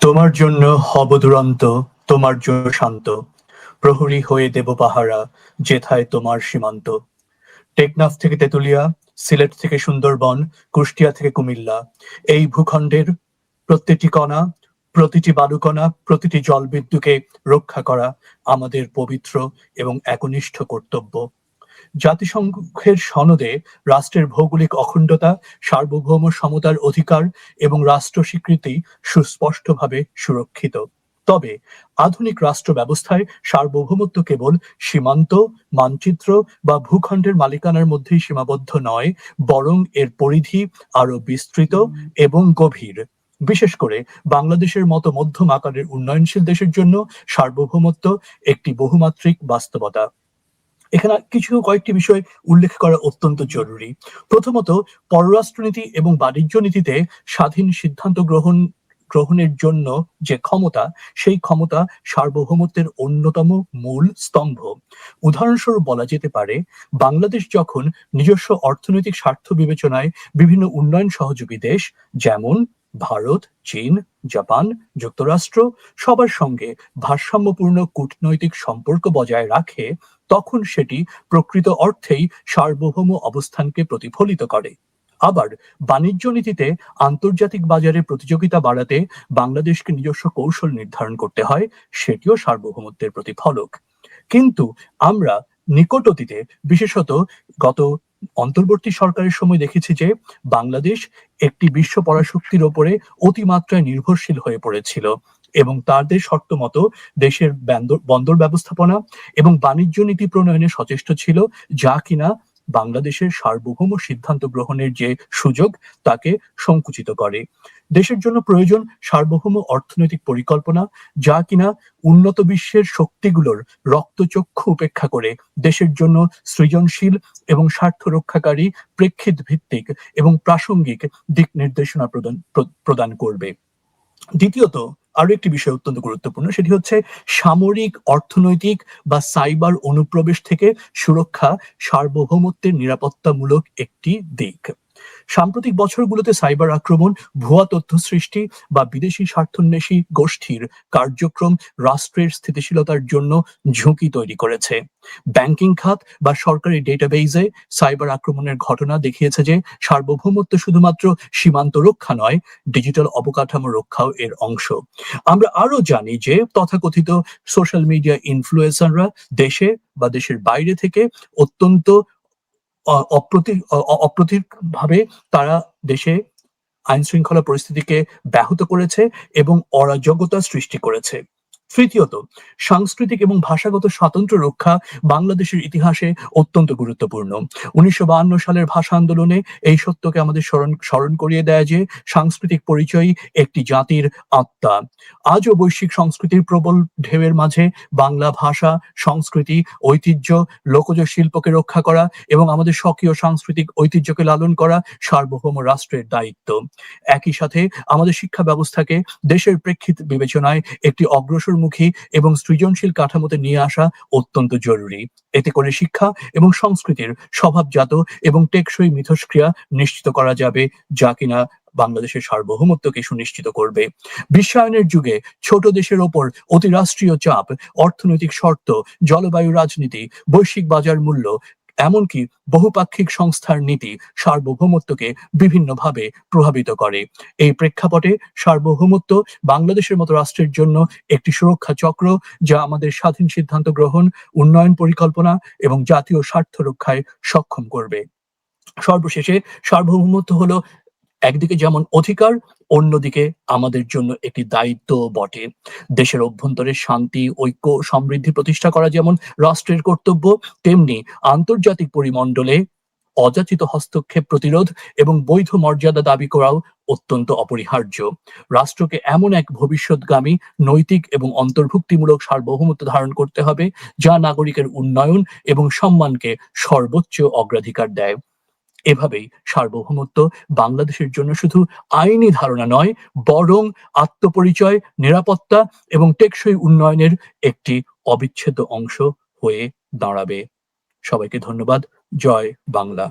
তোমার জন্য হব দুরন্ত, তোমার জন্য শান্ত, প্রহরী হয়ে দেব পাহারা, যেথায় তোমার সীমান্ত। টেকনাফ থেকে তেতুলিয়া, সিলেট থেকে সুন্দরবন, কুষ্টিয়া থেকে কুমিল্লা, এই ভূখণ্ডের প্রতিটি কণা, প্রতিটি বালুকণা, প্রতিটি জলবিন্দুকে রক্ষা করা আমাদের পবিত্র এবং একনিষ্ঠ কর্তব্য। জাতিসংঘের সনদে রাষ্ট্রের ভৌগোলিক অখণ্ডতা, সার্বভৌম সমতার অধিকার এবং রাষ্ট্র স্বীকৃতি সুস্পষ্টভাবে সুরক্ষিত। তবে আধুনিক রাষ্ট্র ব্যবস্থায় সার্বভৌমত্ব কেবল সীমান্ত, মানচিত্র বা ভূখণ্ডের মালিকানার মধ্যেই সীমাবদ্ধ নয়, বরং এর পরিধি আরো বিস্তৃত এবং গভীর। বিশেষ করে বাংলাদেশের মতো মধ্যম আকারের উন্নয়নশীল দেশের জন্য সার্বভৌমত্ব একটি বহুমাত্রিক বাস্তবতা। এখানে কয়েকটি বিষয় উল্লেখ করা অত্যন্ত জরুরি। প্রথমত, পররাষ্ট্রনীতি এবং বাণিজ্য নীতিতে স্বাধীন সিদ্ধান্ত গ্রহণের জন্য যে ক্ষমতা, সেই ক্ষমতা সার্বভৌমত্বের অন্যতম মূল স্তম্ভ। উদাহরণস্বরূপ বলা যেতে পারে, বাংলাদেশ যখন নিজস্ব অর্থনৈতিক স্বার্থ বিবেচনায় বিভিন্ন উন্নয়ন সহযোগী দেশ যেমন ভারত, চীন, জাপান, যুক্তরাষ্ট্র সবার সঙ্গে ভারসাম্যপূর্ণ কূটনৈতিক সম্পর্ক বজায় রাখে, তখন সেটি প্রকৃত অর্থেই সার্বভৌম অবস্থানকে প্রতিফলিত করে। আবার বাণিজ্য নীতিতে আন্তর্জাতিক বাজারে প্রতিযোগিতা বাড়াতে বাংলাদেশকে নিজস্ব কৌশল নির্ধারণ করতে হয়, সেটিও সার্বভৌমত্বের প্রতিফলক। কিন্তু আমরা নিকট অতীতে, বিশেষত গত অন্তর্বর্তী সরকারের সময় দেখেছি যে বাংলাদেশ একটি বিশ্ব পরাশক্তির ওপরে অতিমাত্রায় নির্ভরশীল হয়ে পড়েছিল এবং তাদের শর্ত মতো দেশের বন্দর ব্যবস্থাপনা এবং বাণিজ্য নীতি প্রণয়নে সচেষ্ট ছিল, যা কিনা বাংলাদেশের সার্বভৌম সিদ্ধান্ত গ্রহণের যে সুযোগ তাকে সংকুচিত করে। দেশের জন্য প্রয়োজন সার্বভৌম অর্থনৈতিক পরিকল্পনা, যা কিনা উন্নত বিশ্বের শক্তিগুলোর রক্তচক্ষু উপেক্ষা করে দেশের জন্য সৃজনশীল এবং স্বার্থ রক্ষাকারী, প্রেক্ষিত ভিত্তিক এবং প্রাসঙ্গিক দিক নির্দেশনা প্রদান করবে। দ্বিতীয়ত, আরো একটি বিষয় অত্যন্ত গুরুত্বপূর্ণ, সেটি হচ্ছে সামরিক, অর্থনৈতিক বা সাইবার অনুপ্রবেশ থেকে সুরক্ষা সার্বভৌমত্বের নিরাপত্তামূলক একটি দিক। সাম্প্রতিক বছরগুলোতে সাইবার আক্রমণ, ভুয়া তথ্য সৃষ্টি বা বিদেশি স্বার্থান্বেষী গোষ্ঠীর কার্যক্রম রাষ্ট্রের স্থিতিশীলতার জন্য ঝুঁকি তৈরি করেছে। ব্যাংকিং খাত বা সরকারি ডেটাবেইজে সাইবার আক্রমণের ঘটনা দেখিয়েছে যে সার্বভৌমত্ব শুধুমাত্র সীমান্ত রক্ষা নয়, ডিজিটাল অবকাঠামো রক্ষাও এর অংশ। আমরা আরো জানি যে তথাকথিত সোশ্যাল মিডিয়া ইনফ্লুয়েন্সাররা দেশে বা দেশের বাইরে থেকে অত্যন্ত অপ্রতিভাবে তারা দেশে আইন শৃঙ্খলা পরিস্থিতিকে ব্যাহত করেছে এবং অরাজকতা সৃষ্টি করেছে। তৃতীয়ত, সাংস্কৃতিক এবং ভাষাগত স্বাতন্ত্র্য রক্ষা বাংলাদেশের ইতিহাসে অত্যন্ত গুরুত্বপূর্ণ। 1952 সালের ভাষা আন্দোলনে এই সত্যকে আমাদের স্মরণ করিয়ে দেয় যে সাংস্কৃতিক পরিচয় একটি জাতির আত্মা। আজও বৈশ্বিক সংস্কৃতির প্রবল ঢেউয়ের মাঝে বাংলা ভাষা, সংস্কৃতি, ঐতিহ্য, লোকজ শিল্পকে রক্ষা করা এবং আমাদের স্বকীয় সাংস্কৃতিক ঐতিহ্যকে লালন করা সার্বভৌম রাষ্ট্রের দায়িত্ব। একই সাথে আমাদের শিক্ষা ব্যবস্থাকে দেশের প্রেক্ষিত বিবেচনায় একটি অগ্রসরমুখী এবং সৃজনশীল কাঠামোতে নিয়ে আসা অত্যন্ত জরুরি। এতে করে শিক্ষা এবং সংস্কৃতির স্বভাবজাত এবং টেকসই মিথস্ক্রিয়া নিশ্চিত করা যাবে, যা কিনা বাংলাদেশের সার্বভৌমত্বকে সুনিশ্চিত করবে। বিশ্বায়নের যুগে ছোট দেশের ওপর অতিরাষ্ট্রীয় চাপ, অর্থনৈতিক শর্ত, জলবায়ু রাজনীতি, বৈশ্বিক বাজার মূল্য, এমনকি বহুপাক্ষিক সংস্থার নীতি সার্বভৌমত্বকে বিভিন্নভাবে প্রভাবিত করে। এই প্রেক্ষাপটে সার্বভৌমত্ব বাংলাদেশের মতো রাষ্ট্রের জন্য একটি সুরক্ষা চক্র, যা আমাদের স্বাধীন সিদ্ধান্ত গ্রহণ, উন্নয়ন পরিকল্পনা এবং জাতীয় স্বার্থ রক্ষায় সক্ষম করবে। সর্বশেষে, সার্বভৌমত্ব হলো একদিকে যেমন অধিকার, অন্যদিকে আমাদের জন্য একটি দায়িত্ব বটে। দেশের অভ্যন্তরে শান্তি, ঐক্য, সমৃদ্ধি প্রতিষ্ঠা করা যেমন রাষ্ট্রের কর্তব্য, তেমনি আন্তর্জাতিক পরিমণ্ডলে অযাচিত হস্তক্ষেপ প্রতিরোধ এবং বৈধ মর্যাদা দাবি করাও অত্যন্ত অপরিহার্য। রাষ্ট্রকে এমন এক ভবিষ্যৎগামী, নৈতিক এবং অন্তর্ভুক্তিমূলক সার্বভৌমত্ব ধারণ করতে হবে, যা নাগরিকের উন্নয়ন এবং সম্মানকে সর্বোচ্চ অগ্রাধিকার দেয়। এভাবেই সার্বভৌমত্ব বাংলাদেশের জন্য শুধু আইনি ধারণা নয়, বরং আত্মপরিচয়, নিরাপত্তা এবং টেকসই উন্নয়নের একটি অবিচ্ছেদ্য অংশ হয়ে দাঁড়াবে। সবাইকে ধন্যবাদ। জয় বাংলা।